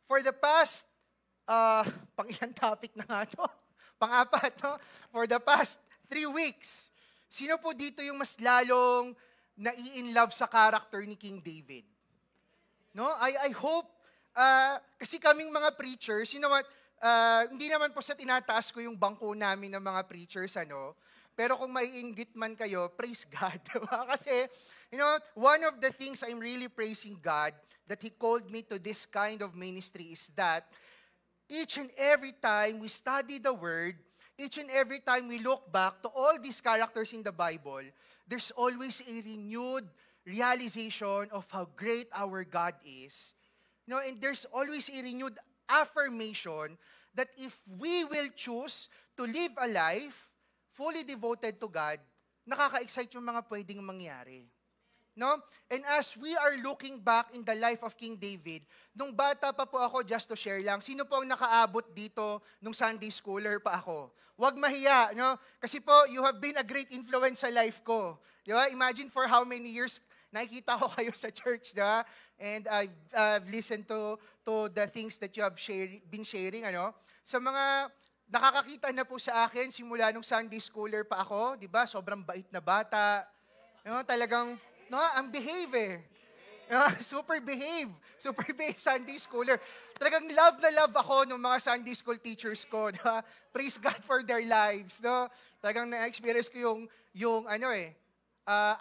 For the past, pang-ilang topic na nga to? Pang-apat, no? For the past 3 weeks, sino po dito yung mas lalong nai-inlove sa character ni King David? No? I hope, kasi kaming mga preachers, you know what, hindi naman po sa tinataas ko yung bangko namin ng mga preachers, pero kung maiinggit man kayo, praise God. Diba? Kasi, you know, one of the things I'm really praising God that He called me to this kind of ministry is that each and every time we study the Word, each and every time we look back to all these characters in the Bible, there's always a renewed realization of how great our God is. You know, and there's always a renewed affirmation that if we will choose to live a life fully devoted to God, nakaka-excite yung mga pwedeng mangyari. No? And as we are looking back in the life of King David, nung bata pa po ako, just to share lang, sino po ang nakaabot dito nung Sunday schooler pa ako? Huwag mahiya, no? Kasi po, you have been a great influence sa life ko. Di ba? Imagine for how many years nakikita ko kayo sa church, di ba? And I've listened to the things that you have been sharing, Sa mga nakakakita na po sa akin, simula nung Sunday schooler pa ako, di ba? Sobrang bait na bata. Talagang, ang behave Super behave Sunday schooler. Talagang love na love ako ng mga Sunday school teachers ko. Diba? Praise God for their lives. No? Talagang na-experience ko yung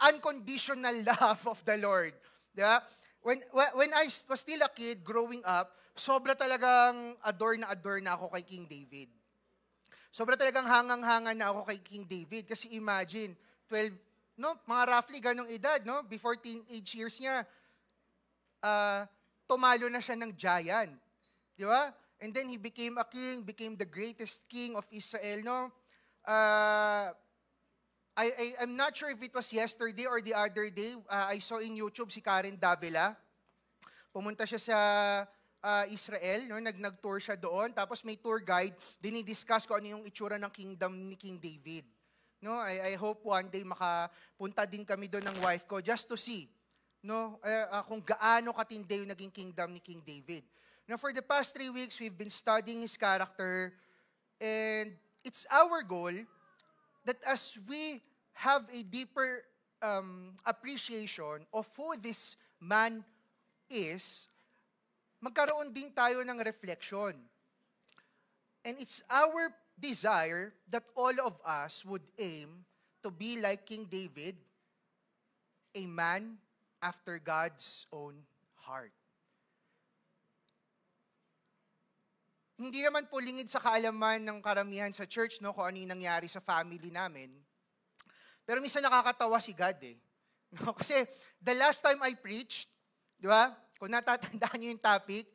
unconditional love of the Lord. Diba? When I was still a kid growing up, sobra talagang adore na ako kay King David. Sobra talagang hangang-hanga na ako kay King David. Kasi imagine, 12, mga roughly ganong edad, before teenage years niya, tumalo na siya ng giant. Di ba? And then he became a king, became the greatest king of Israel, I'm not sure if it was yesterday or the other day, I saw in YouTube si Karen Davila. Pumunta siya sa Israel, nag-tour siya doon, tapos may tour guide, dinidiscuss ko ano yung itsura ng kingdom ni King David. I hope one day makapunta din kami doon ng wife ko just to see kung gaano katindi yung naging kingdom ni King David. Now, for the past 3 weeks, we've been studying his character, and it's our goal that as we have a deeper appreciation of who this man is, magkaroon din tayo ng reflection. And it's our desire that all of us would aim to be like King David, a man after God's own heart. Hindi naman po lingid sa kaalaman ng karamihan sa church, kung ano yung nangyari sa family namin. Pero minsan nakakatawa si God Kasi the last time I preached, di ba? Kung natatandaan niyo yung topic,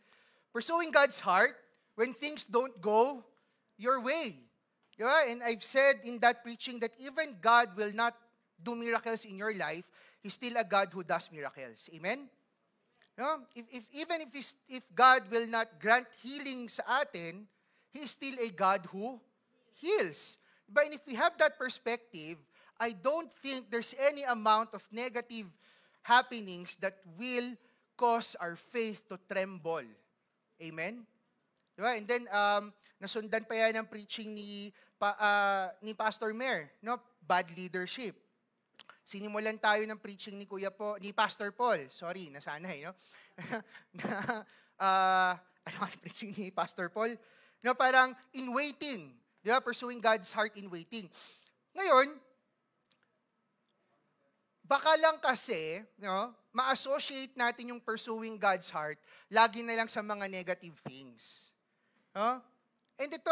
pursuing God's heart when things don't go your way. Di ba? And I've said in that preaching that even God will not do miracles in your life, He's still a God who does miracles. Amen? If God will not grant healing sa atin, He is still a God who heals. But if we have that perspective, I don't think there's any amount of negative happenings that will cause our faith to tremble. Amen? Diba? And then, nasundan pa yan ng preaching ni Pastor Mer, bad leadership. Sinimulan tayo ng preaching ni Pastor Paul. Sorry, nasanay, ano ang preaching ni Pastor Paul? Parang in waiting. Diba? Pursuing God's heart in waiting. Ngayon, baka lang kasi, ma-associate natin yung pursuing God's heart lagi na lang sa mga negative things. And ito,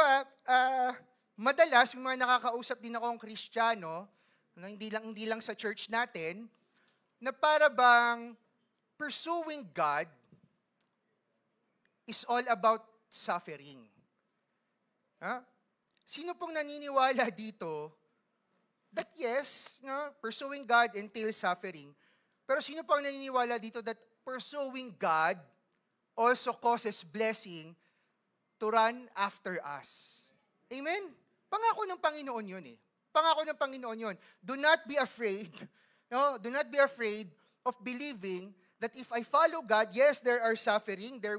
madalas, may mga nakakausap din akong Kristiyano, hindi lang sa church natin, na para bang pursuing God is all about suffering. Sino pong naniniwala dito that yes, pursuing God entails suffering. Pero sino pang naniniwala dito that pursuing God also causes blessing to run after us? Amen? Pangako ng Panginoon yun Pangako ng Panginoon yun. Do not be afraid. Do not be afraid of believing that if I follow God, yes, there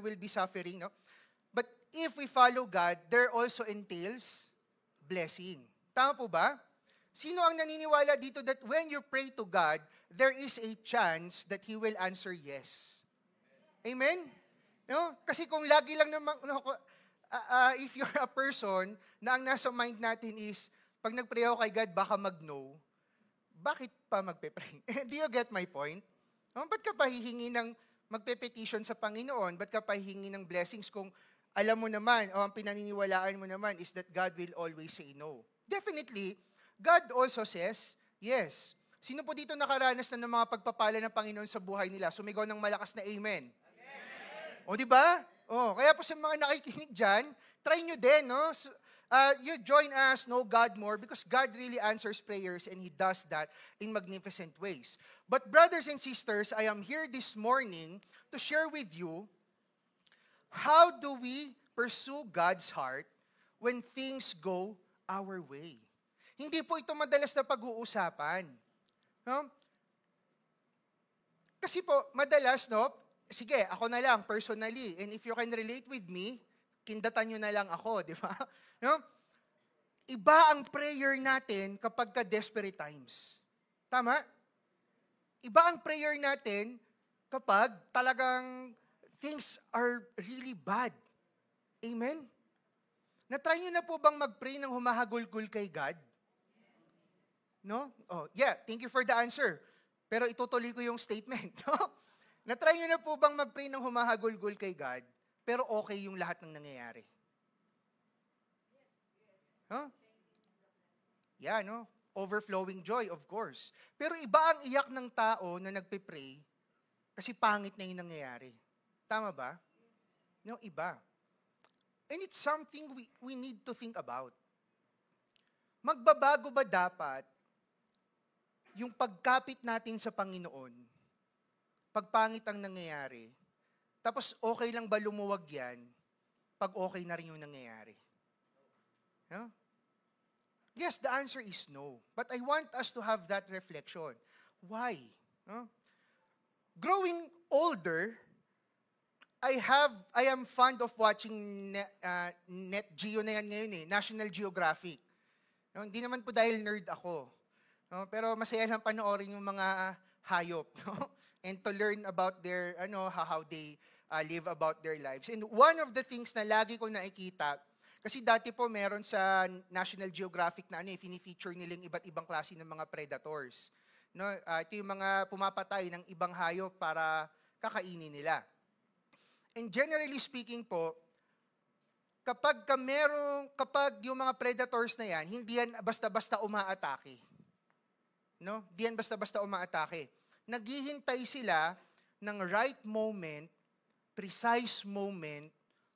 will be suffering, no? But if we follow God, there also entails blessing. Tama po ba? Sino ang naniniwala dito that when you pray to God, there is a chance that He will answer yes? Amen? No? Kasi kung lagi lang naman, if you're a person na ang nasa mind natin is, pag nag-pray ako kay God, baka mag-no, bakit pa magpe-pray? Do you get my point? Ba't ka pa hihingi ng magpe-petition sa Panginoon? Ba't ka pa hihingi ng blessings kung alam mo naman, o ang pinaniniwalaan mo naman is that God will always say no? Definitely, God also says yes. Sino po dito nakaranas na ng mga pagpapala ng Panginoon sa buhay nila? Sumigaw ng malakas na amen. O, di ba? O, kaya po sa mga nakikinig dyan, try nyo din, no? You join us, know God more, because God really answers prayers and He does that in magnificent ways. But brothers and sisters, I am here this morning to share with you how do we pursue God's heart when things go our way. Hindi po ito madalas na pag-uusapan. No? Kasi po, madalas, no, sige, ako na lang, personally, and if you can relate with me, kindatan nyo na lang ako, di ba? No? Iba ang prayer natin kapag ka-desperate times. Tama? Iba ang prayer natin kapag talagang things are really bad. Amen? Na-try nyo na po bang mag-pray ng humahagulgul kay God? No? Oh, yeah, thank you for the answer. Pero itutuloy ko yung statement. No? Na-try nyo na po bang mag-pray ng humahagulgul kay God, pero okay yung lahat ng nangyayari? Huh? Yeah, no? Overflowing joy, of course. Pero iba ang iyak ng tao na nagpe-pray kasi pangit na yung nangyayari. Tama ba? No, iba. And it's something we need to think about. Magbabago ba dapat yung pagkapit natin sa Panginoon pag pangit ang nangyayari? Tapos okay lang ba lumuwag yan pag okay na rin yung nangyayari? No? Yes, the answer is no. But I want us to have that reflection. Why? No? Growing older, I am fond of watching Net Geo na yan ngayon National Geographic. No, hindi naman po dahil nerd ako. No, pero masaya lang panoorin yung mga hayop, no? And to learn about their how they live about their lives. And one of the things na lagi ko nakikita, kasi dati po meron sa National Geographic na fini-feature nilang iba't ibang klase ng mga predators. No, ito yung mga pumapatay ng ibang hayop para kakainin nila. And generally speaking po, kapag yung mga predators na yan, hindi yan basta-basta umaatake. No? Hindi yan basta-basta umaatake. Naghihintay sila ng right moment, precise moment,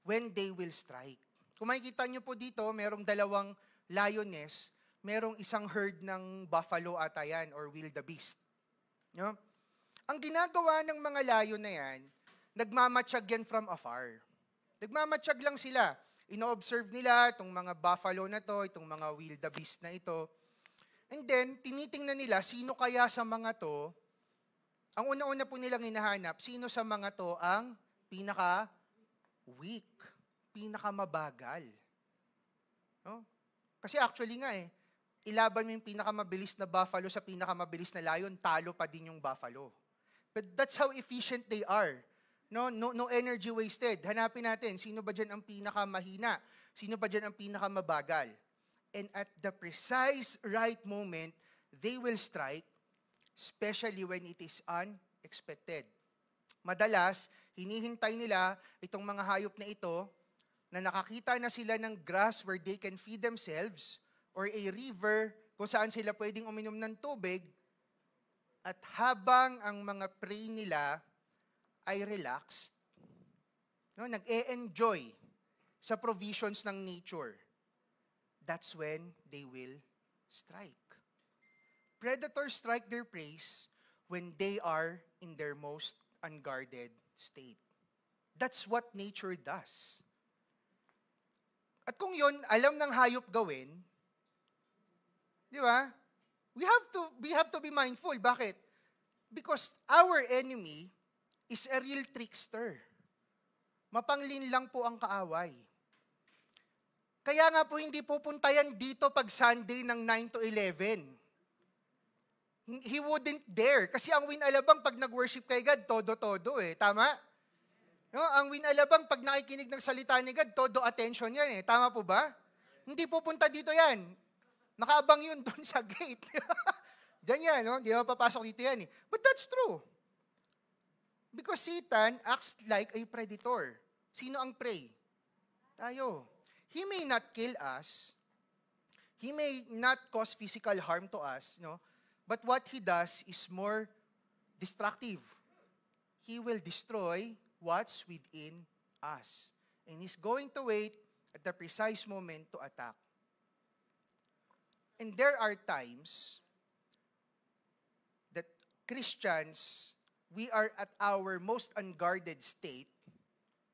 when they will strike. Kung makikita nyo po dito, merong dalawang lioness, merong isang herd ng buffalo ata yan, or wildebeest. No? Ang ginagawa ng mga lion na yan, nagmamatsyag yan from afar. Nagmamatsyag lang sila. Ino-observe nila itong mga buffalo na to, itong mga wildebeest na ito. And then, tinitingnan nila, sino kaya sa mga to, ang una-una po nilang hinahanap, sino sa mga to ang pinaka-weak, pinaka-mabagal. No? Kasi actually nga ilaban mo yung pinakamabilis na buffalo sa pinakamabilis na lion, talo pa din yung buffalo. But that's how efficient they are. No energy wasted. Hanapin natin, sino ba dyan ang pinakamahina? Sino ba dyan ang pinakamabagal? And at the precise right moment, they will strike, especially when it is unexpected. Madalas, hinihintay nila itong mga hayop na ito na nakakita na sila ng grass where they can feed themselves or a river kung saan sila pwedeng uminom ng tubig, at habang ang mga prey nila ay relaxed, nag-e-enjoy sa provisions ng nature, that's when they will strike. Predators strike their prey when they are in their most unguarded state. That's what nature does. At kung yun, alam ng hayop gawin, di ba? We have to be mindful. Bakit? Because our enemy is a real trickster. Mapanglin lang po ang kaaway. Kaya nga po hindi pupunta yan dito pag Sunday ng 9 to 11. He wouldn't dare. Kasi ang Winalabang pag nag-worship kay God, todo-todo eh. Tama? No? Ang Winalabang pag nakikinig ng salita ni God, todo attention yan eh. Tama po ba? Hindi pupunta dito yan. Nakaabang yun doon sa gate. Diyan yan, no? Hindi mapapasok dito yan eh. But that's true. Because Satan acts like a predator. Sino ang prey? Tayo. He may not kill us. He may not cause physical harm to us, no? But what he does is more destructive. He will destroy what's within us. And he's going to wait at the precise moment to attack. And there are times that Christians, we are at our most unguarded state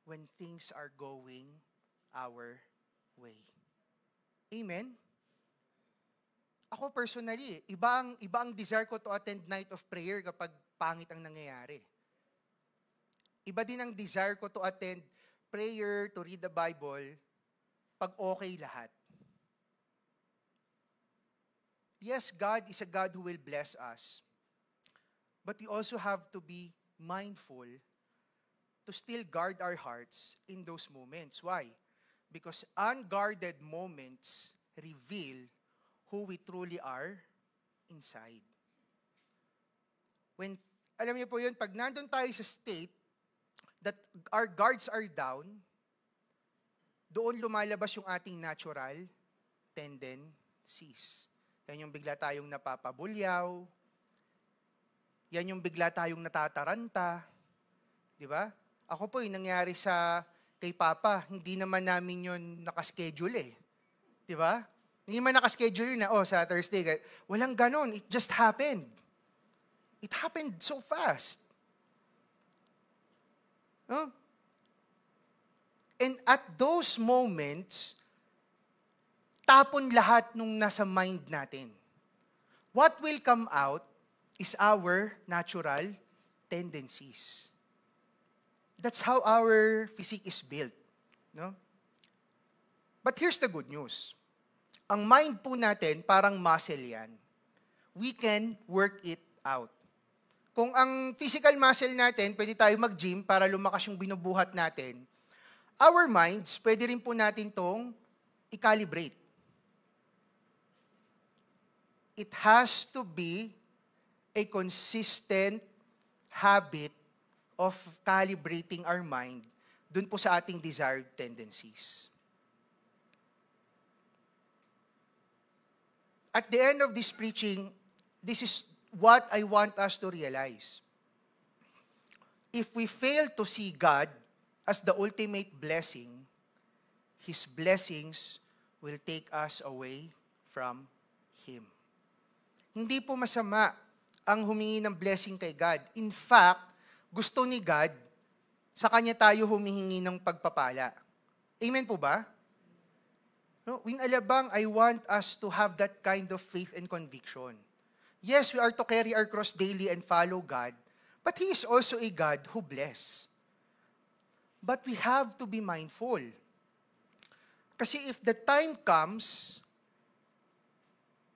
when things are going our way. Amen? Ako personally, iba ang desire ko to attend night of prayer kapag pangit ang nangyayari. Iba din ang desire ko to attend prayer, to read the Bible, pag okay lahat. Yes, God is a God who will bless us. But we also have to be mindful to still guard our hearts in those moments. Why? Because unguarded moments reveal who we truly are inside. When, alam niyo po yun, pag nandun tayo sa state that our guards are down, doon lumalabas yung ating natural tendencies. Yan yung bigla tayong napapabulyaw, yan yung bigla tayong natataranta, di ba? Ako po, yung nangyari kay Papa, hindi naman namin yun nakaschedule eh. Di ba? Hindi man nakaschedule yun na, sa Thursday. Walang ganon. It just happened. It happened so fast. No? And at those moments, tapon lahat nung nasa mind natin. What will come out is our natural tendencies. That's how our physique is built. No? But here's the good news. Ang mind po natin, parang muscle yan. We can work it out. Kung ang physical muscle natin, pwede tayo mag-gym para lumakas yung binubuhat natin, our minds, pwede rin po natin tong i-calibrate. It has to be a consistent habit of calibrating our mind dun po sa ating desired tendencies. At the end of this preaching, this is what I want us to realize. If we fail to see God as the ultimate blessing, His blessings will take us away from Him. Hindi po masama ang humingi ng blessing kay God. In fact, gusto ni God, sa Kanya tayo humihingi ng pagpapala. Amen po ba? No, Winalabang, I want us to have that kind of faith and conviction. Yes, we are to carry our cross daily and follow God, but He is also a God who bless. But we have to be mindful. Kasi if the time comes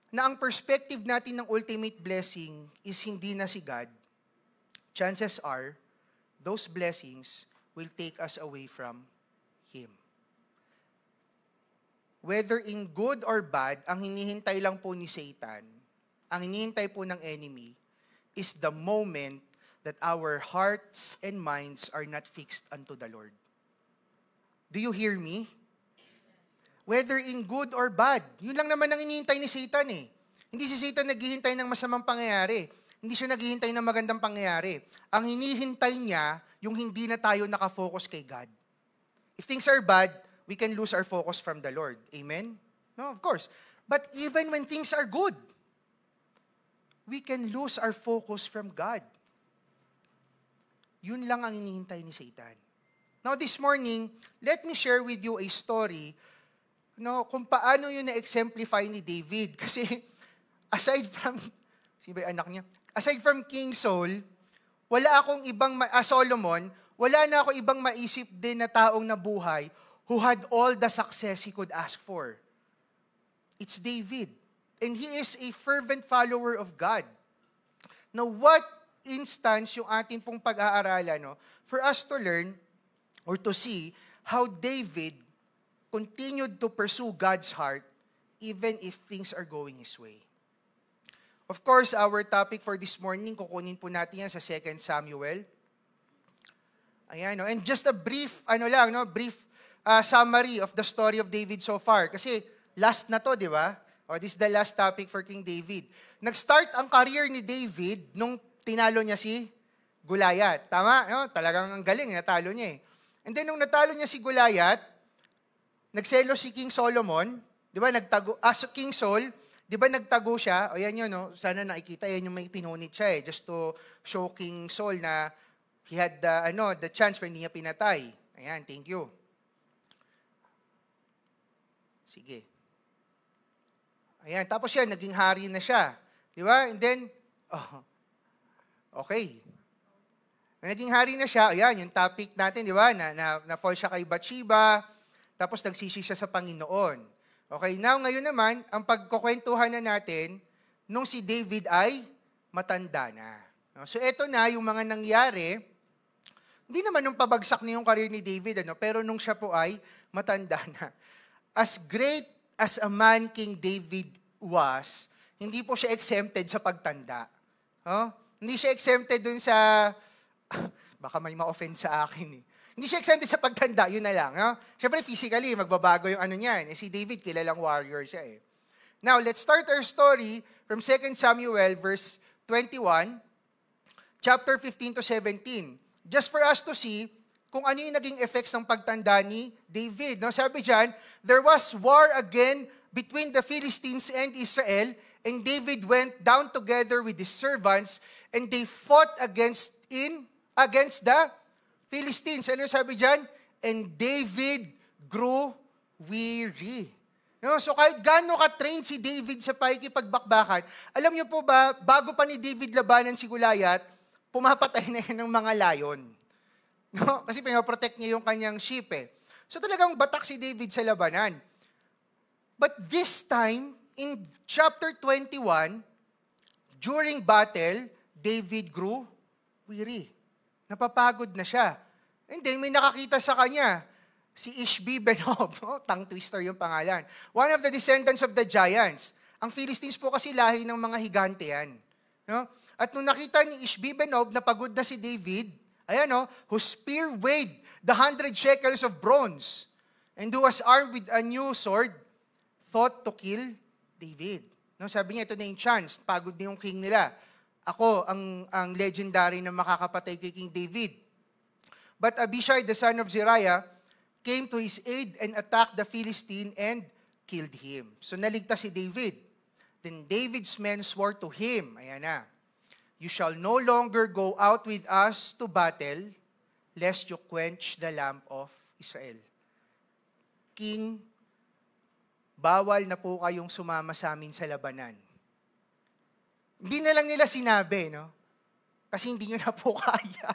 na ang perspective natin ng ultimate blessing is hindi na si God, chances are, those blessings will take us away from Him. Whether in good or bad, ang hinihintay lang po ni Satan, ang hinihintay po ng enemy, is the moment that our hearts and minds are not fixed unto the Lord. Do you hear me? Whether in good or bad, yun lang naman ang hinihintay ni Satan eh. Hindi si Satan naghihintay ng masamang pangyayari. Hindi siya naghihintay ng magandang pangyayari. Ang hinihintay niya, yung hindi na tayo nakafocus kay God. If things are bad, we can lose our focus from the Lord. Amen? No, of course. But even when things are good, we can lose our focus from God. Yun lang ang hinihintay ni Satan. Now this morning, let me share with you a story kung paano yun na-exemplify ni David. Kasi aside from, sino ba yung anak niya? Aside from King Saul, Solomon, wala na ako ibang maisip din na taong nabuhay who had all the success he could ask for. It's David. And he is a fervent follower of God. Now, what instance yung atin pong pag-aaralan, no? For us to learn or to see how David continued to pursue God's heart even if things are going his way. Of course, our topic for this morning, kukunin po natin yan sa 2 Samuel. Ayan, no? And just a brief, summary of the story of David so far. Kasi last na to, di ba? This is the last topic for King David. Nag-start ang career ni David nung tinalo niya si Goliath. Tama? No? Talagang ang galing, natalo niya eh. And then nung natalo niya si Goliath, nagselo si King Solomon, di ba, King Saul, di ba nagtago siya? O yan yun, no? Sana nakikita, yan yung may pinunit siya eh, just to show King Saul na he had the chance pero hindi niya pinatay. Ayan, thank you. Sige. Ayan, tapos yan, naging hari na siya. Di ba? And then, okay. Naging hari na siya, ayan, yung topic natin, di ba? Na-fall siya kay Bathsheba, tapos nagsisi siya sa Panginoon. Okay, now ngayon naman, ang pagkukwentuhan na natin, nung si David ay matanda na. So eto na yung mga nangyari, hindi naman nung pabagsak na yung career ni David, pero nung siya po ay matanda na. As great as a man King David was, hindi po siya exempted sa pagtanda. Hindi siya exempted dun sa, baka may ma-offend sa akin eh. Hindi siya exempted sa pagtanda, yun na lang. Siyempre physically, magbabago yung ano niyan. Si David, kilalang warrior siya eh. Now, let's start our story from 2 Samuel verse 21, chapter 15 to 17. Just for us to see kung ano yung naging effects ng pagtanda ni David. Sabi dyan, there was war again between the Philistines and Israel, and David went down together with his servants, and they fought against the Philistines. Ano sabi dyan? And David grew weary. So kahit gaano ka-train si David sa pakikipagbakbakan, alam niyo po ba, bago pa ni David labanan si Goliath, pumapatay na yan ng mga layon. No? Kasi pinaprotect niya yung kanyang sheep eh. So talagang batak si David sa labanan. But this time, in chapter 21, during battle, David grew weary. Napapagod na siya. And then may nakakita sa kanya, si Ishbi-Benob. Tongue twister yung pangalan. One of the descendants of the giants. Ang Philistines po kasi lahi ng mga higante yan. No? At nung nakita ni Ishbi-Benob na pagod na si David, whose spear weighed 100 shekels of bronze, and who was armed with a new sword, thought to kill David. Sabi niya, ito na yung chance, pagod na yung king nila. Ako, ang legendary na makakapatay kay King David. But Abishai, the son of Zeruiah, came to his aid and attacked the Philistine and killed him. So naligtas si David. Then David's men swore to him, ayan na, you shall no longer go out with us to battle, lest you quench the lamp of Israel. King, bawal na po kayong sumama sa amin sa labanan. Hindi na lang nila sinabi, no? Kasi hindi nyo na po kaya.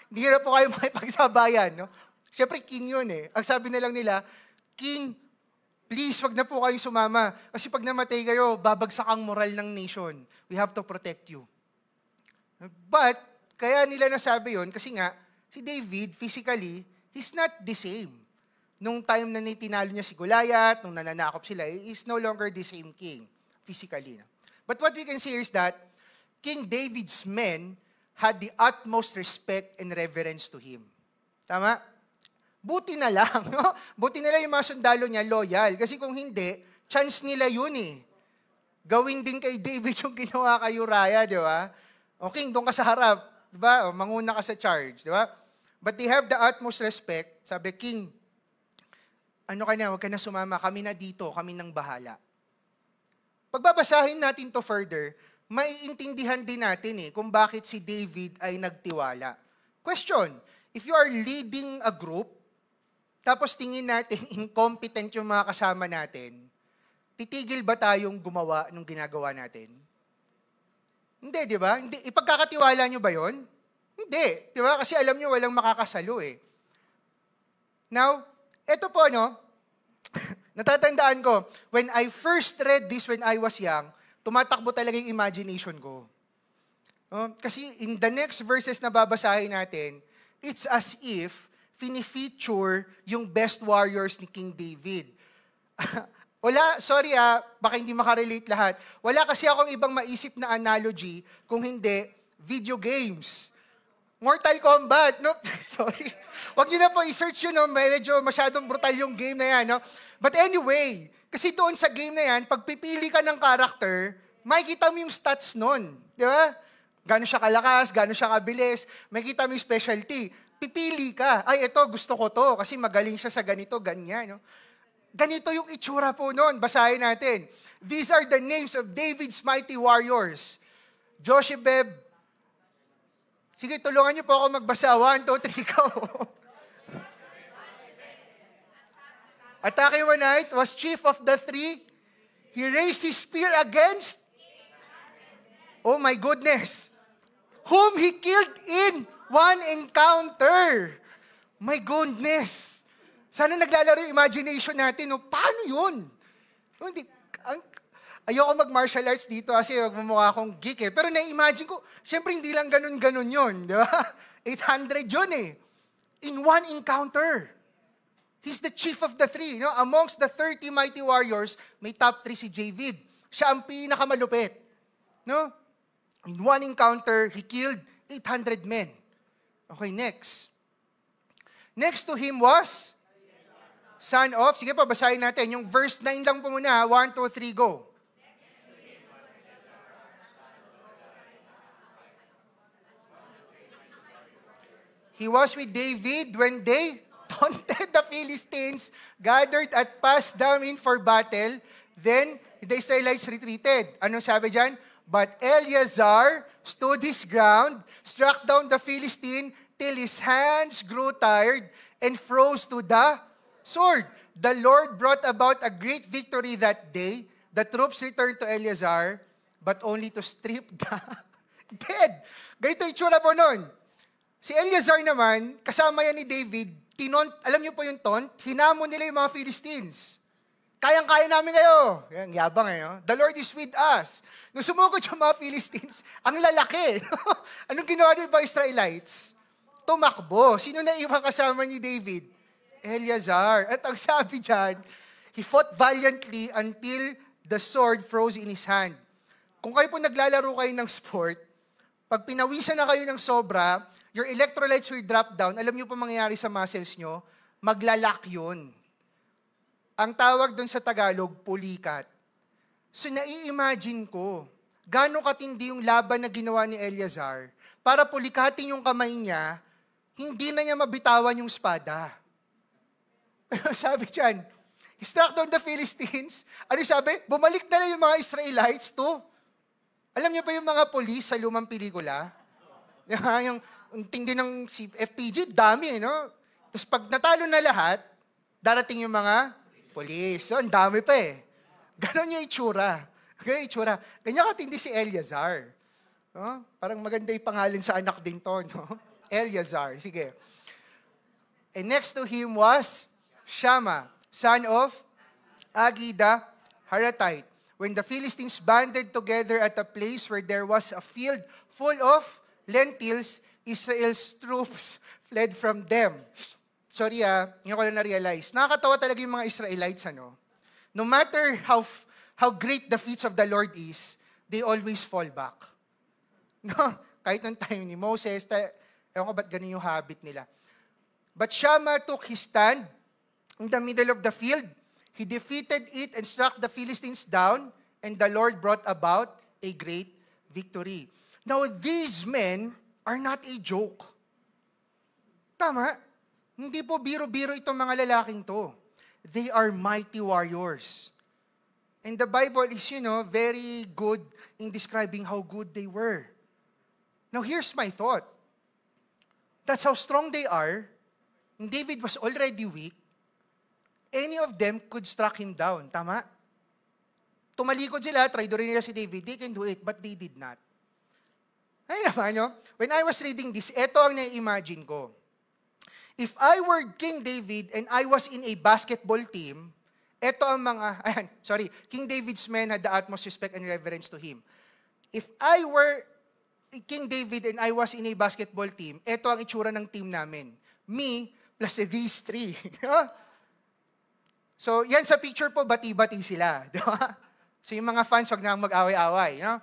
Hindi nyo na po kayo makipagsabayan, no? Siyempre, king yun eh. Ang sabi na lang nila, King, please, wag na po kayong sumama. Kasi pag namatay kayo, babagsak ang moral ng nation. We have to protect you. But, kaya nila nasabi yun, kasi nga, si David, physically, he's not the same. Nung time na tinalo niya si Goliath, nung nananakop sila, he's no longer the same king, physically. But what we can see is that, King David's men had the utmost respect and reverence to him. Tama? Buti na lang, no? Buti na lang yung mga sundalo niya, loyal. Kasi kung hindi, chance nila yun eh. Gawin din kay David yung ginawa kay Uriah, di ba? O king, doon ka sa harap, di ba? O manguna ka sa charge, di ba? But they have the utmost respect. Sabi, King, ano ka na, huwag ka na sumama, kami na dito, kami nang bahala. Pagbabasahin natin to further, maiintindihan din natin kung bakit si David ay nagtiwala. Question, if you are leading a group, tapos tingin natin incompetent yung mga kasama natin, titigil ba tayong gumawa ng ginagawa natin? Hindi, di ba? Hindi. Ipagkakatiwala nyo ba yon? Hindi. Di ba? Kasi alam nyo, walang makakasalo eh. Now, eto po, no? Natatandaan ko, when I first read this when I was young, tumatakbo talaga yung imagination ko. Kasi in the next verses na babasahin natin, it's as if fini-feature yung best warriors ni King David. Wala, sorry baka hindi makarelate lahat. Wala kasi akong ibang maisip na analogy kung hindi video games. Mortal Kombat, no? Sorry. Wag niyo na po i-search yun, no? Medyo masyadong brutal yung game na yan, no? But anyway, kasi doon sa game na yan, pag pipili ka ng character, makikita mo yung stats nun. Di ba? Gano'n siya kalakas, gano'n siya kabilis, makikita mo yung specialty. Pipili ka. Ay, ito, gusto ko to kasi magaling siya sa ganito, ganyan, no? Ganito yung itsura po noon. Basahin natin. These are the names of David's mighty warriors. Joshebeb. Sige, tulungan niyo po ako magbasa. 1, 2, 3, go. Atakimanite was chief of the three. He raised his spear against, oh my goodness, whom he killed in one encounter. My goodness. Sana naglalaro yung imagination natin. No? Paano yun? Ayoko mag-martial arts dito kasi magmumukha akong geek eh. Pero na-imagine ko, syempre hindi lang ganun-ganun yun. Di ba? 800 yun eh. In one encounter. He's the chief of the three. No? Amongst the 30 mighty warriors, may top 3 si David. Siya ang pinakamalupit. No? In one encounter, he killed 800 men. Okay, next. Next to him was son of, sige pa, basahin natin. Yung verse 9 lang po muna. 1, 2, 3, go. He was with David when they taunted the Philistines, gathered at Pasdammim for battle. Then, the Israelites retreated. Anong sabi dyan? But Eleazar stood his ground, struck down the Philistine till his hands grew tired and froze to the sword. The Lord brought about a great victory that day. The troops returned to Eleazar, but only to strip the dead. Ganito yung tsura po nun. Si Eleazar naman, kasama yan ni David, alam niyo po yung taunt, hinamon nila yung mga Philistines. Kayang-kaya namin kayo. Yan, yabang eh. No? The Lord is with us. Nung sumugod yung mga Philistines, ang lalaki. Anong ginawa ng mga Israelites? Tumakbo. Sino na iwang kasama ni David? Eleazar. At ang sabi dyan, he fought valiantly until the sword froze in his hand. Kung kayo po naglalaro kayo ng sport, pag pinawisan na kayo ng sobra, your electrolytes will drop down. Alam niyo po mangyayari sa muscles nyo? Maglalak yun. Ang tawag doon sa Tagalog, pulikat. So nai-imagine ko, gaano katindi yung laban na ginawa ni Eleazar para pulikatin yung kamay niya, hindi na niya mabitawan yung espada. Pero sabi dyan, he struck down the Philistines. Ano sabi? Bumalik na lang yung mga Israelites to. Alam niyo pa yung mga polis sa lumang pelikula? Yung tindi ng FPG, dami, no? Tapos pag natalo na lahat, darating yung mga polis. So, ang dami pa eh. Ganon yung itsura. Okay, itsura. Ganyan katindi si Eleazar. No? Parang maganda yung pangalan sa anak din to, no? Eleazar. Sige. And next to him was Shammah, son of Agida, Haratite. When the Philistines banded together at a place where there was a field full of lentils, Israel's troops fled from them. Sorry hindi ko lang na-realize. Nakakatawa talaga yung mga Israelites, ano? No matter how great the feats of the Lord is, they always fall back. No? Kahit nung time ni Moses, ewan ko ba't ganun yung habit nila. But Shammah took his stand in the middle of the field. He defeated it and struck the Philistines down, and the Lord brought about a great victory. Now, these men are not a joke. Tama? Hindi po biro-biro itong mga lalaking to. They are mighty warriors. And the Bible is, very good in describing how good they were. Now, here's my thought. That's how strong they are. And David was already weak. Any of them could strike him down. Tama? Tumalikod sila, traidorin nila si David. They can do it, but they did not. Ay naman, no? When I was reading this, ito ang na-imagine ko. If I were King David and I was in a basketball team, ito ang mga, King David's men had the utmost respect and reverence to him. If I were King David and I was in a basketball team, ito ang itsura ng team namin. Me plus these three. So, yan sa picture po, bati-bati sila. Di ba? So, yung mga fans, wag na mag-away-away. No?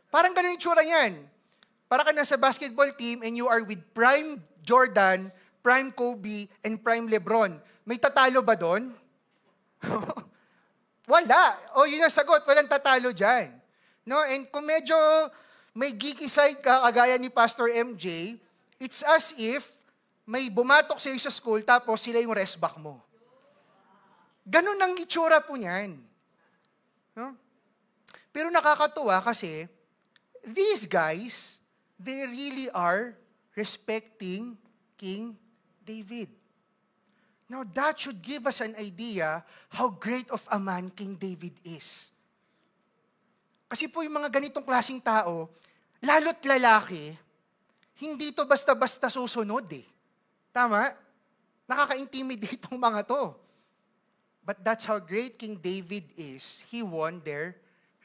Parang ganun yung itsura yan. Para ka nasa basketball team and you are with Prime Jordan, Prime Kobe, and Prime LeBron. May tatalo ba doon? Wala. O, yun ang sagot. Walang tatalo dyan. No? And kung medyo may geeky side ka, kagaya ni Pastor MJ, it's as if may bumatok sa'yo sa school tapos sila yung rest back mo. Ganun ang itsura po niyan. No? Pero nakakatuwa kasi, these guys, they really are respecting King David. Now, that should give us an idea how great of a man King David is. Kasi po yung mga ganitong klaseng tao, lalo't lalaki, hindi to basta-basta susunod eh. Tama? Nakaka-intimidate tong mga to. But that's how great King David is. He won their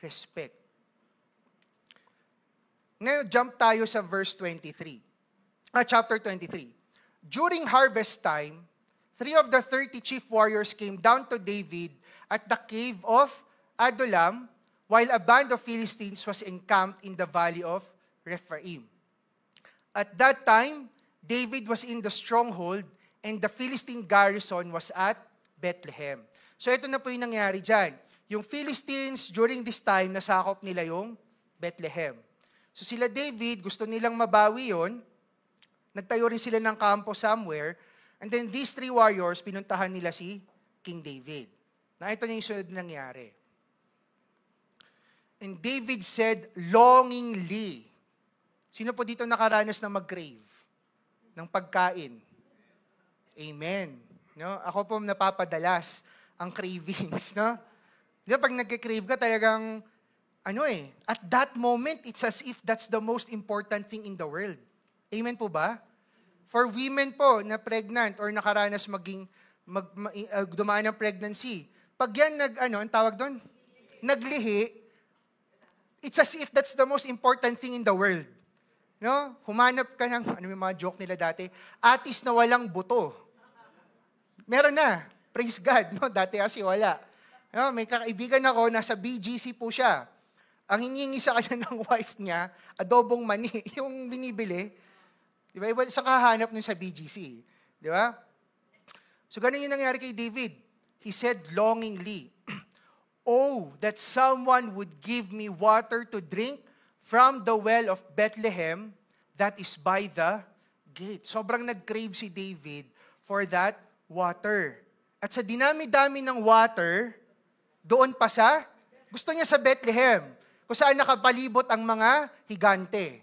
respect. Ngayon, jump tayo sa verse 23. Chapter 23. During harvest time, 3 of the 30 chief warriors came down to David at the cave of Adullam, while a band of Philistines was encamped in the valley of Rephaim. At that time, David was in the stronghold and the Philistine garrison was at Bethlehem. So ito na po yung nangyari dyan. Yung Philistines, during this time, nasakop nila yung Bethlehem. So sila David, gusto nilang mabawi yon. Nagtayo rin sila ng kampo somewhere. And then these 3 warriors, pinuntahan nila si King David. Na ito na yung sunod na nangyari. And David said, longingly. Sino po dito nakaranas na mag-crave ng pagkain? Amen. No? Ako po napapadalas ang cravings. No? Di ba, pag nag-crave ka talagang, at that moment, it's as if that's the most important thing in the world. Amen po ba? For women po na pregnant or nakaranas dumaan ng pregnancy, pag yan ang tawag doon? Naglihi, it's as if that's the most important thing in the world. No? Humanap ka ng, yung mga joke nila dati, atis na walang buto. Meron na. Praise God. No? Dati kasi wala. No? May kakaibigan ako, nasa BGC po siya. Ang hiningi sa kanya ng wife niya, adobong mani, yung binibili. Di ba? Iba sa kahanap nun sa BGC. Di ba? So, ganun yung nangyari kay David. He said longingly, oh, that someone would give me water to drink from the well of Bethlehem that is by the gate. Sobrang nag-crave si David for that water. At sa dinami-dami ng water, doon pa sa, gusto niya sa Bethlehem, kung saan nakapalibot ang mga higante.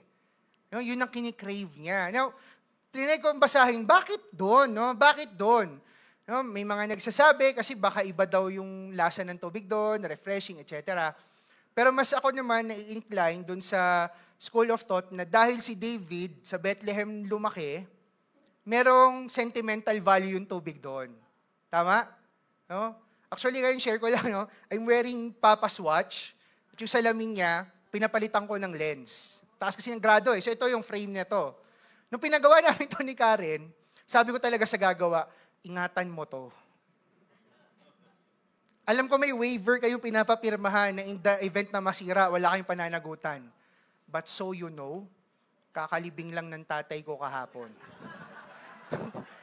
No, yun ang kinikrave niya. Now, trinay ko basahin, bakit doon? No? Bakit doon? No, may mga nagsasabi kasi baka iba daw yung lasa ng tubig doon, refreshing, etc. Pero mas ako naman nai-incline doon sa school of thought na dahil si David sa Bethlehem lumaki, merong sentimental value yung tubig doon. Tama? No? Actually, ngayon share ko lang, no? I'm wearing Papa's watch. At yung salamin niya, pinapalitan ko ng lens. Taas kasi ng grado eh. So ito yung frame niya to. Nung pinagawa namin to ni Karen, sabi ko talaga sa gagawa, ingatan mo to. Alam ko may waiver kayong pinapapirmahan na in the event na masira, wala kayong pananagutan. But so you know, kakalibing lang ng tatay ko kahapon.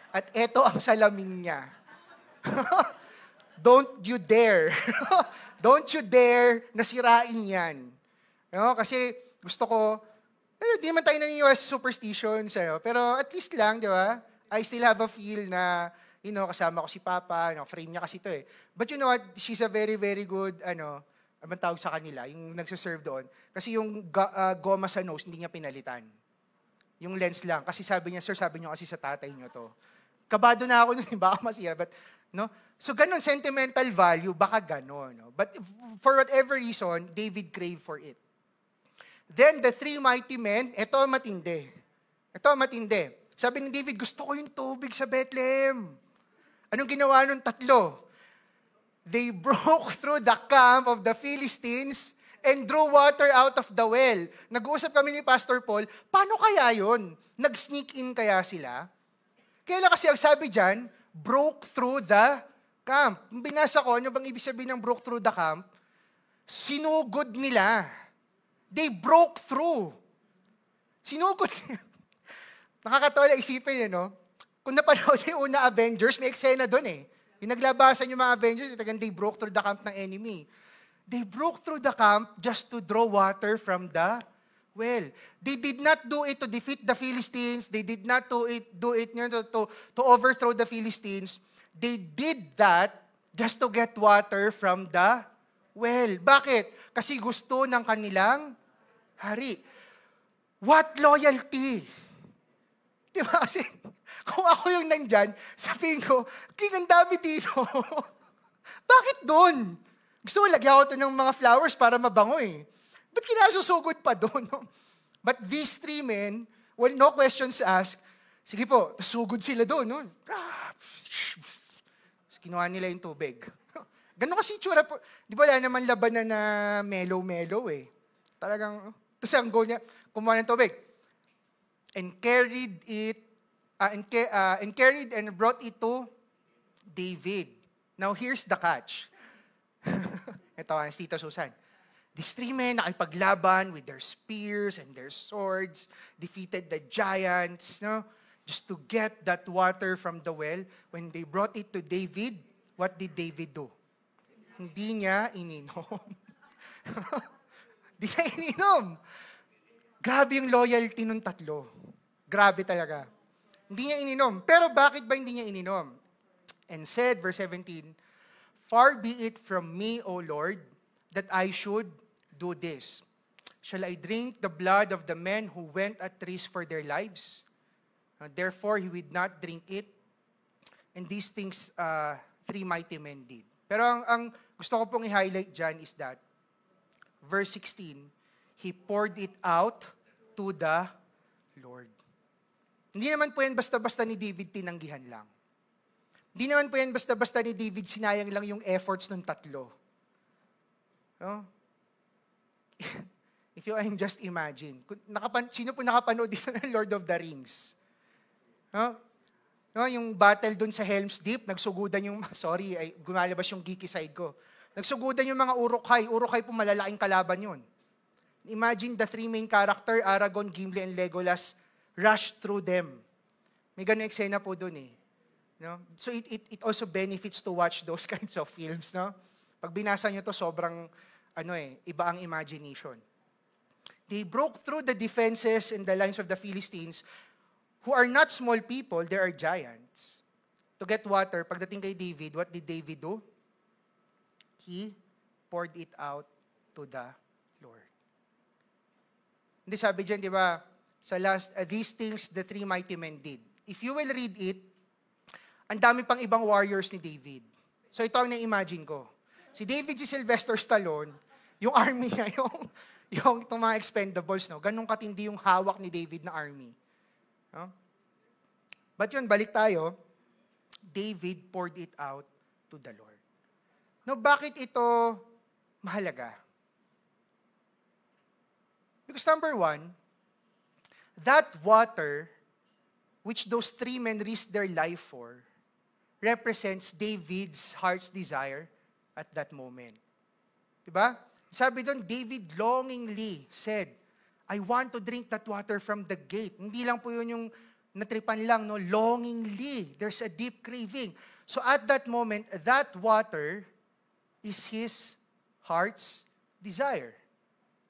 At eto ang salamin niya. Don't you dare. Don't you dare nasirain yan. No? Kasi gusto ko, di man tayo naniniwala sa superstitions, pero at least lang, di ba? I still have a feel na, kasama ko si Papa, frame niya kasi ito eh. But you know what, she's a very, very good, anong tawag sa kanila, yung nagsaserve doon. Kasi yung goma sa nose, hindi niya pinalitan. Yung lens lang. Kasi sabi niya, sir, sabi niyo kasi sa tatay niyo to. Kabado na ako nun, baka masira. But, no? So, ganun, sentimental value, baka ganun. No? But for whatever reason, David craved for it. Then the three mighty men, ito ang matindi. Ito ang matindi. Sabi ni David, gusto ko yung tubig sa Bethlehem. Anong ginawa nung tatlo? They broke through the camp of the Philistines and drew water out of the well. Nag-uusap kami ni Pastor Paul, paano kaya yun? Nag-sneak in kaya sila? Kaya lang kasi ang sabi dyan, broke through the camp. Binasa ko, ano bang ibig sabihin ng broke through the camp? Sinugod nila. They broke through. Sinugod nila. Nakakatawa na isipin, no? Kung napanood yung una Avengers, may eksena doon eh. Yung naglabasan yung mga Avengers, they broke through the camp ng enemy. They broke through the camp just to draw water from the well. They did not do it to defeat the Philistines. They did not do it to overthrow the Philistines. They did that just to get water from the well. Bakit? Kasi gusto ng kanilang hari. What loyalty? Diba? Kasi kung ako yung nandyan, sabihin ko, ang dami dito. Bakit doon? Gusto ko lagyan ko ito ng mga flowers para mabango eh. Ba't kinasusugod pa doon? But these three men, well, no questions asked, sige po, sugod sila doon. No? Kinuha nila yung tubig. Ganun kasi itsura po. Di ba wala naman labanan na mellow-mellow eh. Talagang, tapos ang goal niya, kumuha ng tubig. And carried it, and carried and brought it to David. Now here's the catch. Ito ang Tita Susan. These three men nakipaglaban with their spears and their swords, defeated the giants, no? Just to get that water from the well. When they brought it to David, what did David do? Hindi niya ininom. Hindi niya ininom. Grabe yung loyalty ng tatlo. Grabe talaga. Hindi niya ininom. Pero bakit ba hindi niya ininom? And said, verse 17, far be it from me, O Lord, that I should do this. Shall I drink the blood of the men who went at risk for their lives? Therefore, he would not drink it. And these things three mighty men did. Pero ang gusto ko pong i-highlight dyan is that, verse 16, he poured it out to the Lord. Hindi naman po yan basta-basta ni David tinanggihan lang. Hindi naman po yan basta-basta ni David sinayang lang yung efforts ng tatlo. No? If you can just imagine, sino po nakapanood dito ng Lord of the Rings? No? No, yung battle dun sa Helm's Deep, nagsugudan yung, gumalabas yung geeky side ko. Nagsugudan yung mga Uruk-hai. Uruk-hai po malalaking kalaban yun. Imagine the three main character, Aragorn, Gimli, and Legolas, rush through them. May ganun eksena po dun eh. No? So it also benefits to watch those kinds of films. No? Pag binasa nyo to, sobrang iba ang imagination. They broke through the defenses and the lines of the Philistines, who are not small people, they are giants. To get water, pagdating kay David, what did David do? He poured it out to the Lord. Hindi sabi dyan, di ba, sa last, these things the three mighty men did. If you will read it, ang dami pang ibang warriors ni David. So ito ang na-imagine ko. Si David, si Sylvester Stallone, yung army niya, yung itong mga expendables, no? Ganun katindi yung hawak ni David na army. No? But yun, balik tayo. David poured it out to the Lord. No, bakit ito mahalaga? Because number one, that water, which those three men risked their life for, represents David's heart's desire at that moment. Diba? Sabi doon, David longingly said, I want to drink that water from the gate. Hindi lang po yun yung natripan lang, no? Longingly. There's a deep craving. So at that moment, that water is his heart's desire.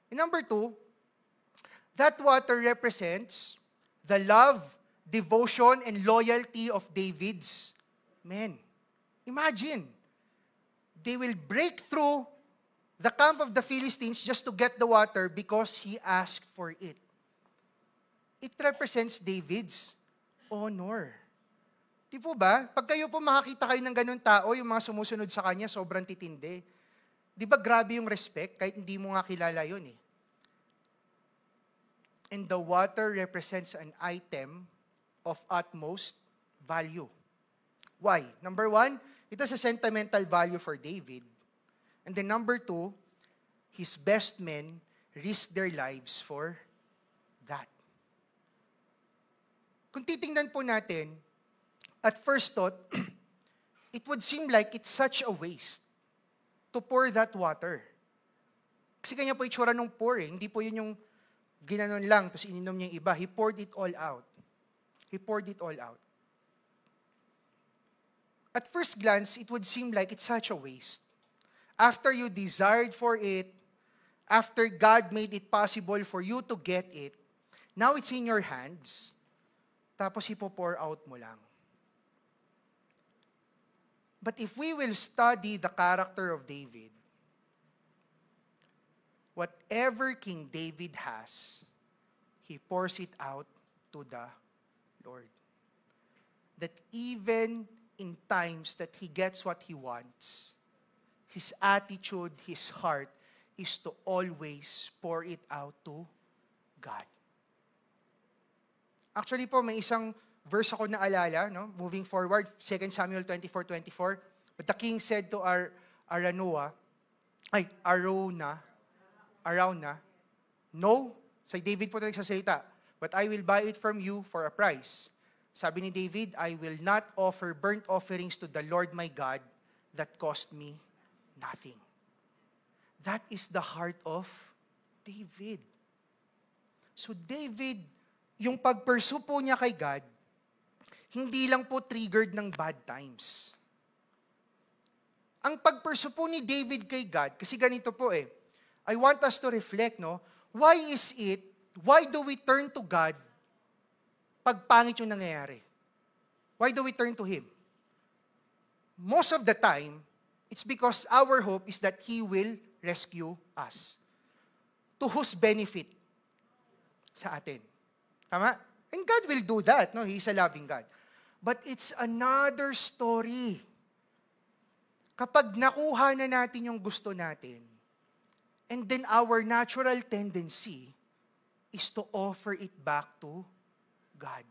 And number two, that water represents the love, devotion, and loyalty of David's men. Imagine, they will break through the camp of the Philistines just to get the water because he asked for it. It represents David's honor. Di po ba? Pag kayo po makakita kayo ng ganun tao, yung mga sumusunod sa kanya, sobrang titindi. Di ba grabe yung respect kahit hindi mo nga kilala yun eh? and the water represents an item of utmost value. Why? Number one, it has a sentimental value for David. And then number two, his best men risked their lives for that. Kung titingnan po natin, at first thought, it would seem like it's such a waste to pour that water. Kasi kanya po itsura nung pour eh. Hindi po yun yung ginanon lang, tapos ininom niya yung iba. He poured it all out. He poured it all out. At first glance, it would seem like it's such a waste. After you desired for it, after God made it possible for you to get it, now it's in your hands, tapos ipo-pour out mo lang. But if we will study the character of David, whatever King David has, he pours it out to the Lord. That even in times that he gets what he wants, his attitude, his heart, is to always pour it out to God. Actually po, may isang verse ako na alala, no? Moving forward, 2 Samuel 24:24. But the king said to Arauna, no, sa David po ito nagsasalita, but I will buy it from you for a price. Sabi ni David, I will not offer burnt offerings to the Lord my God that cost me nothing. That is the heart of David. So David, yung pag-pursue po niya kay God, hindi lang po triggered ng bad times. Ang pag-pursue po ni David kay God, kasi ganito po eh, I want us to reflect, no? Why do we turn to God pag pangit yung nangyayari? Why do we turn to Him? Most of the time, it's because our hope is that He will rescue us. To whose benefit? Sa atin. Tama? And God will do that. No? He's a loving God. But it's another story. Kapag nakuha na natin yung gusto natin, and then our natural tendency is to offer it back to God.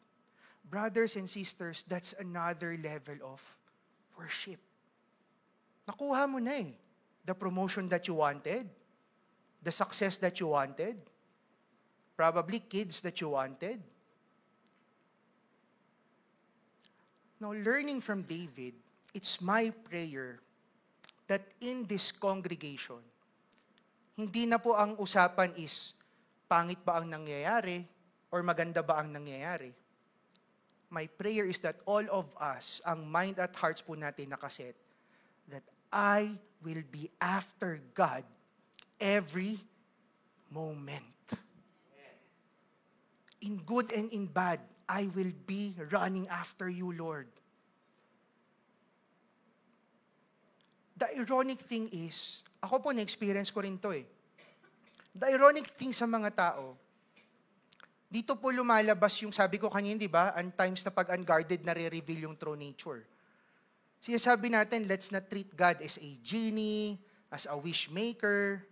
Brothers and sisters, that's another level of worship. Nakuha mo na eh. The promotion that you wanted, the success that you wanted, probably kids that you wanted. Now, learning from David, it's my prayer that in this congregation, hindi na po ang usapan is, pangit ba ang nangyayari or maganda ba ang nangyayari? My prayer is that all of us, ang mind at hearts po natin nakaset, that I will be after God every moment. In good and in bad, I will be running after you, Lord. The ironic thing is, ako po na-experience ko rin to eh. The ironic thing sa mga tao, dito po lumalabas yung sabi ko kanina, di ba? Ang times na pag unguarded, nare-reveal yung true nature. Sinasabi natin, let's not treat God as a genie, as a wish maker.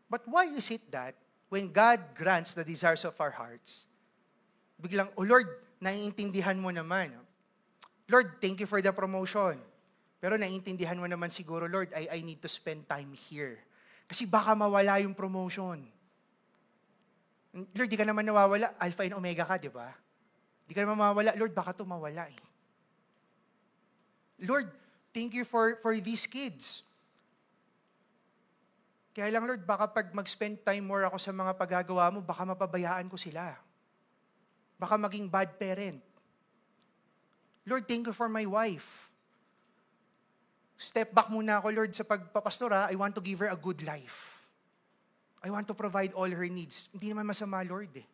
But why is it that when God grants the desires of our hearts, biglang, oh Lord, naiintindihan mo naman. Lord, thank you for the promotion. Pero naiintindihan mo naman siguro, Lord, I need to spend time here. Kasi baka mawala yung promotion. Lord, di ka naman nawawala. Alpha and Omega ka, di ba? Di ka naman mawawala. Lord, baka ito mawala eh. Lord, thank you for these kids. Kaya lang, Lord, baka pag mag-spend time more ako sa mga paggagawa mo, baka mapabayaan ko sila. Baka maging bad parent. Lord, thank you for my wife. Step back muna ako, Lord, sa pagpapastora. I want to give her a good life. I want to provide all her needs. Hindi naman masama, Lord eh.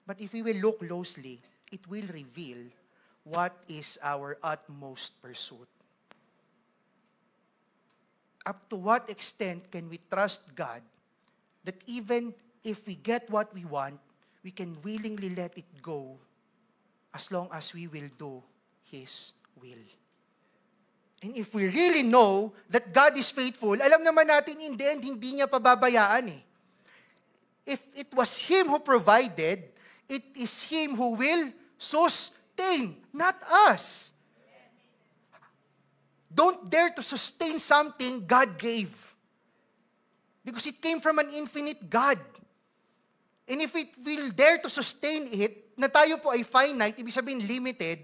But if we will look closely, it will reveal what is our utmost pursuit. Up to what extent can we trust God that even if we get what we want, we can willingly let it go as long as we will do His will. And if we really know that God is faithful, alam naman natin in the end, hindi niya pababayaan eh. if it was Him who provided, it is Him who will sustain, not us. Don't dare to sustain something God gave. Because it came from an infinite God. And if it will dare to sustain it, na tayo po ay finite, ibig sabihin limited,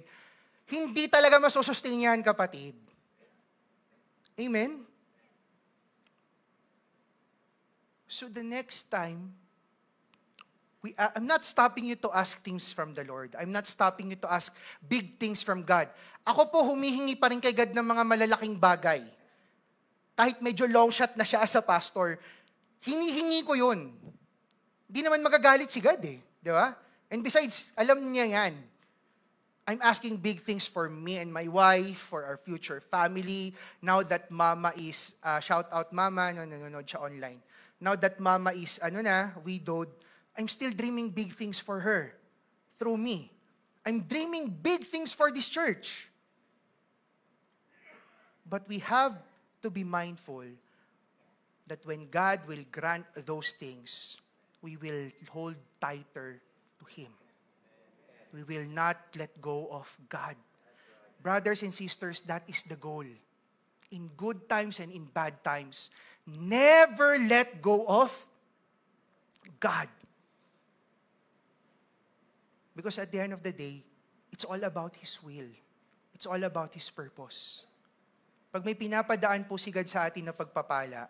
hindi talaga masusustain yan, kapatid. Amen? So the next time, I'm not stopping you to ask things from the Lord. I'm not stopping you to ask big things from God. Ako po humihingi pa rin kay God ng mga malalaking bagay. Kahit medyo long shot na siya as a pastor, hinihingi ko yun. Di naman magagalit si God eh. Di ba? And besides, alam niya yan. I'm asking big things for me and my wife, for our future family. Now that Mama is, shout out Mama, nanonood siya online. Now that Mama is, widowed, I'm still dreaming big things for her through me. I'm dreaming big things for this church. But we have to be mindful that when God will grant those things, we will hold tighter to Him. We will not let go of God. Brothers and sisters, that is the goal. In good times and in bad times, never let go of God. Because at the end of the day, it's all about His will. It's all about His purpose. Pag may pinapadaan po si God sa atin na pagpapala,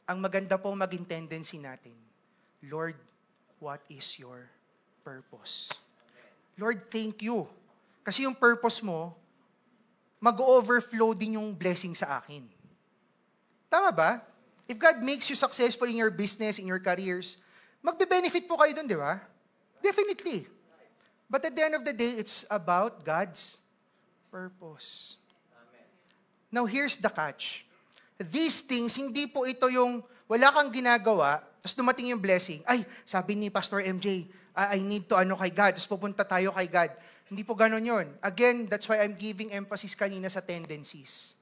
ang maganda po maging tendency natin, Lord, what is your purpose? Lord, thank you. Kasi yung purpose mo, mag-overflow din yung blessing sa akin. Tama ba? If God makes you successful in your business, in your careers, magbe-benefit po kayo dun, di ba? Definitely. But at the end of the day, it's about God's purpose. Now, here's the catch. These things, hindi po ito yung wala kang ginagawa, tapos dumating yung blessing. Ay, sabi ni Pastor MJ, I need to kay God, tapos pupunta tayo kay God. Hindi po ganun yun. Again, that's why I'm giving emphasis kanina sa tendencies.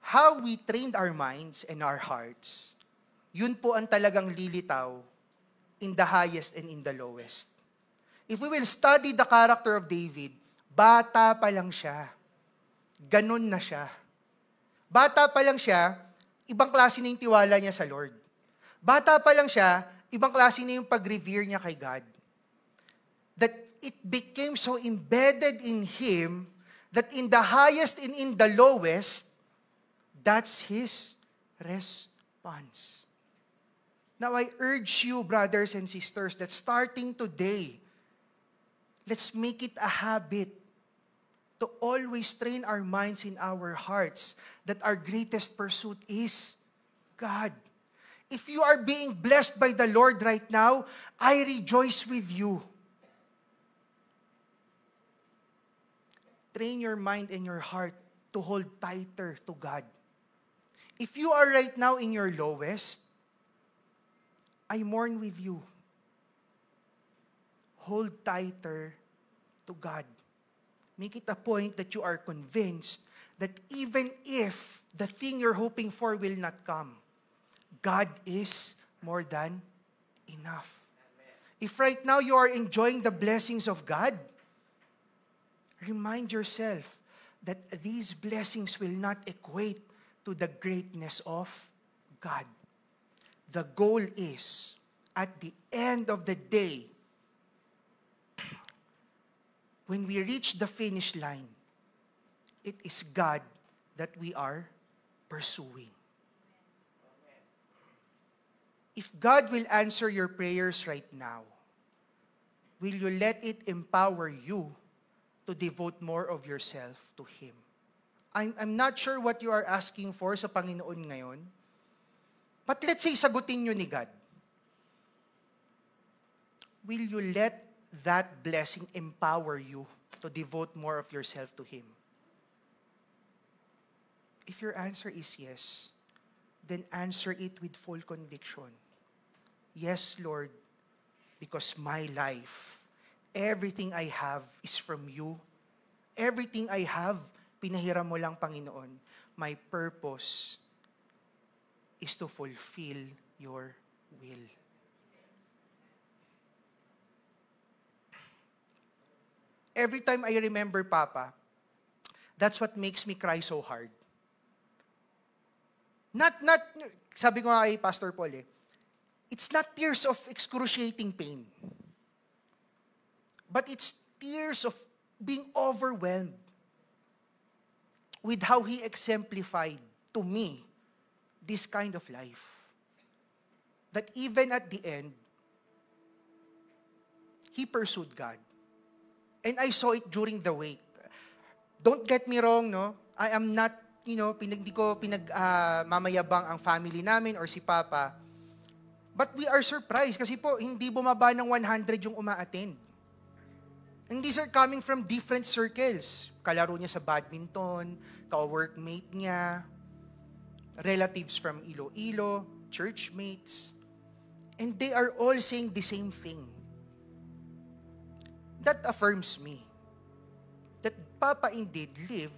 How we trained our minds and our hearts, yun po ang talagang lilitaw in the highest and in the lowest. If we will study the character of David, bata pa lang siya. Ganun na siya. Bata pa lang siya, ibang klase na yung tiwala niya sa Lord. Bata pa lang siya, ibang klase na yung pag-revere niya kay God. That it became so embedded in him that in the highest and in the lowest, that's his response. Now I urge you, brothers and sisters, that starting today, let's make it a habit to always train our minds in our hearts that our greatest pursuit is God. If you are being blessed by the Lord right now, I rejoice with you. Train your mind and your heart to hold tighter to God. If you are right now in your lowest, I mourn with you. Hold tighter to God. Make it a point that you are convinced that even if the thing you're hoping for will not come, God is more than enough. If right now you are enjoying the blessings of God, remind yourself that these blessings will not equate to the greatness of God. The goal is, at the end of the day, when we reach the finish line, it is God that we are pursuing. If God will answer your prayers right now, will you let it empower you to devote more of yourself to Him? I'm not sure what you are asking for sa Panginoon ngayon, but let's say sagutin nyo ni God. Will you let that blessing empower you to devote more of yourself to Him? If your answer is yes, then answer it with full conviction. Yes, Lord, because my life, everything I have is from you. Everything I have, pinahiram mo lang, Panginoon. My purpose is to fulfill your will. Every time I remember Papa, that's what makes me cry so hard. Not, sabi ko nga kay Pastor Paul it's not tears of excruciating pain. But it's tears of being overwhelmed with how He exemplified to me this kind of life. That even at the end, He pursued God. And I saw it during the wait. Don't get me wrong, no? I am not, hindi ko mamayabang ang family namin or si Papa. But we are surprised kasi po, hindi bumaba ng 100 yung uma-attend. And these are coming from different circles. Kalaro niya sa badminton, ka-workmate niya, relatives from Iloilo, churchmates. And they are all saying the same thing. That affirms me that Papa indeed lived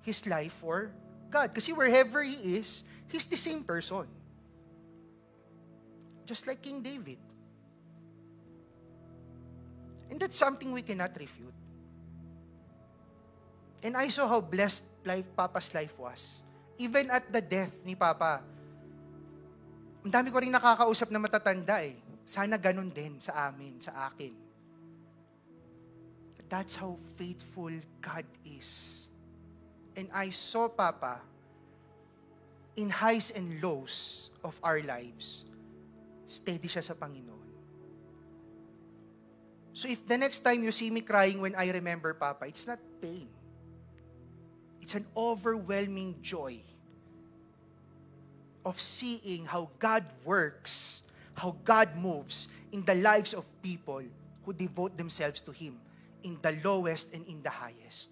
his life for God. Kasi wherever he is, he's the same person. Just like King David. And that's something we cannot refute. And I saw how blessed Papa's life was. Even at the death ni Papa, ang dami ko rin nakakausap na matatanda Sana ganun din sa amin, sa akin. That's how faithful God is. And I saw Papa in highs and lows of our lives. Steady siya sa Panginoon. So if the next time you see me crying when I remember Papa, it's not pain. It's an overwhelming joy of seeing how God works, how God moves in the lives of people who devote themselves to Him in the lowest and in the highest.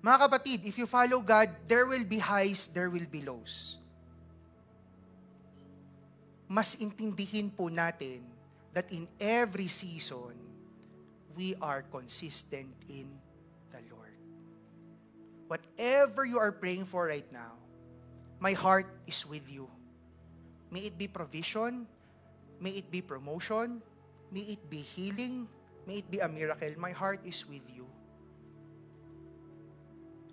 Mga kapatid, if you follow God, there will be highs, there will be lows. Mas intindihin po natin that in every season, we are consistent in the Lord. Whatever you are praying for right now, my heart is with you. May it be provision, may it be promotion, may it be healing, may it be a miracle. My heart is with you.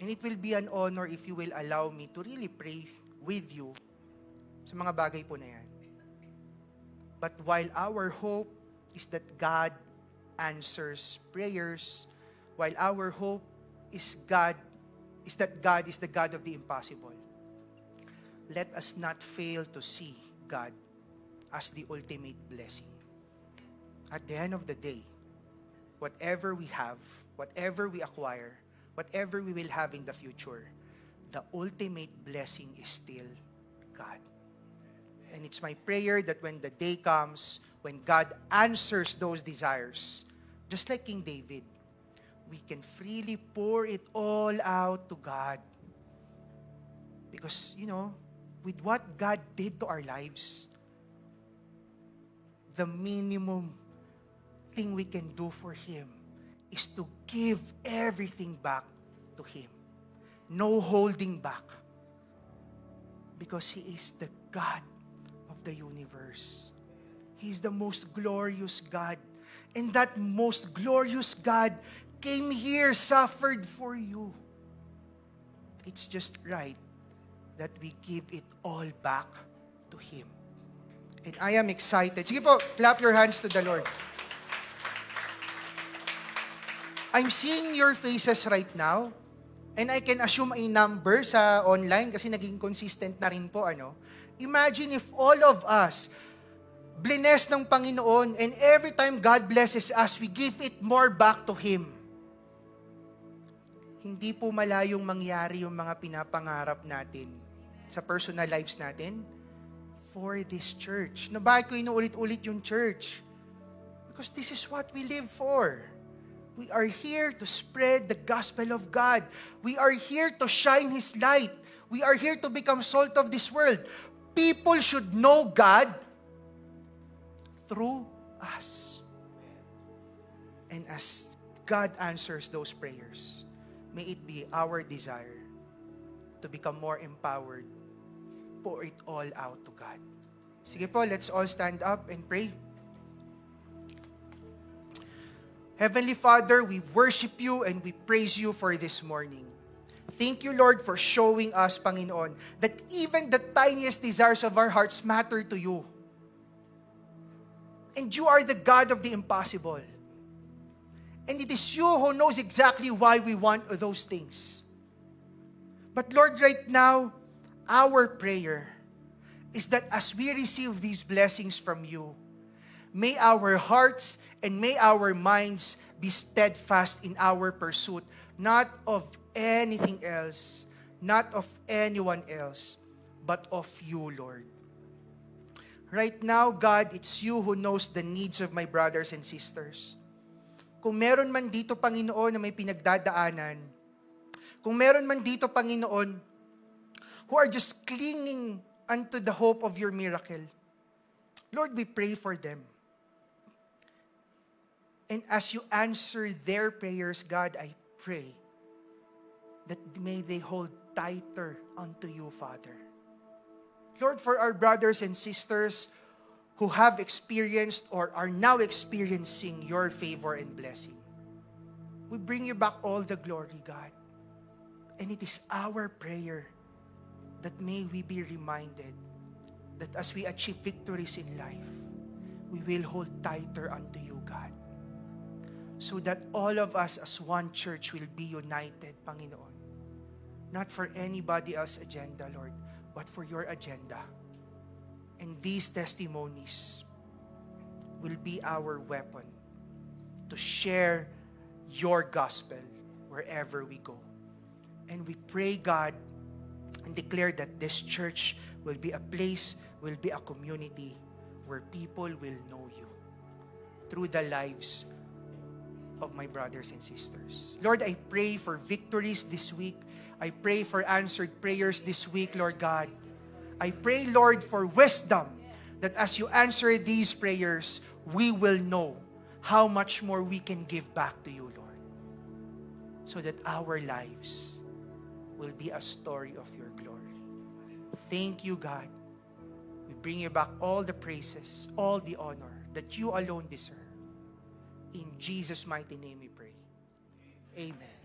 And it will be an honor if you will allow me to really pray with you sa mga bagay po na yan. But while our hope is that God answers prayers, while our hope is that God is the God of the impossible, let us not fail to see God as the ultimate blessing. At the end of the day, whatever we have, whatever we acquire, whatever we will have in the future, the ultimate blessing is still God. And it's my prayer that when the day comes, when God answers those desires, just like King David, we can freely pour it all out to God. Because, with what God did to our lives, the minimum thing we can do for Him is to give everything back to Him. No holding back. Because He is the God of the universe. He is the most glorious God. And that most glorious God came here, suffered for you. It's just right that we give it all back to Him. And I am excited. Sige po, clap your hands to the Lord. I'm seeing your faces right now, and I can assume a number sa online kasi naging consistent na rin po, Imagine if all of us, blessed ng Panginoon, and every time God blesses us, we give it more back to Him. Hindi po malayong mangyari yung mga pinapangarap natin sa personal lives natin for this church. Na bakit ko inuulit-ulit yung church? Because this is what we live for. We are here to spread the gospel of God. We are here to shine His light. We are here to become salt of this world. People should know God through us. And as God answers those prayers, may it be our desire to become more empowered, pour it all out to God. Sige po, let's all stand up and pray. Heavenly Father, we worship you and we praise you for this morning. Thank you, Lord, for showing us, Panginoon, that even the tiniest desires of our hearts matter to you. And you are the God of the impossible. And it is you who knows exactly why we want those things. But Lord, right now, our prayer is that as we receive these blessings from you, may our hearts and may our minds be steadfast in our pursuit, not of anything else, not of anyone else, but of you, Lord. Right now, God, it's you who knows the needs of my brothers and sisters. Kung meron man dito, Panginoon, na may pinagdadaanan, kung meron man dito, Panginoon, who are just clinging unto the hope of your miracle, Lord, we pray for them. And as you answer their prayers, God, I pray that may they hold tighter unto you, Father. Lord, for our brothers and sisters who have experienced or are now experiencing your favor and blessing, we bring you back all the glory, God. And it is our prayer that may we be reminded that as we achieve victories in life, we will hold tighter unto you, God. So that all of us as one church will be united, Panginoon. Not for anybody else's agenda, Lord, but for your agenda. And these testimonies will be our weapon to share your gospel wherever we go. And we pray, God, and declare that this church will be a place, will be a community where people will know you through the lives of my brothers and sisters. Lord, I pray for victories this week. I pray for answered prayers this week, Lord God. I pray, Lord, for wisdom, that as you answer these prayers, we will know how much more we can give back to you, Lord, so that our lives will be a story of your glory. Thank you, God. We bring you back all the praises, all the honor that you alone deserve. In Jesus' mighty name we pray. Amen.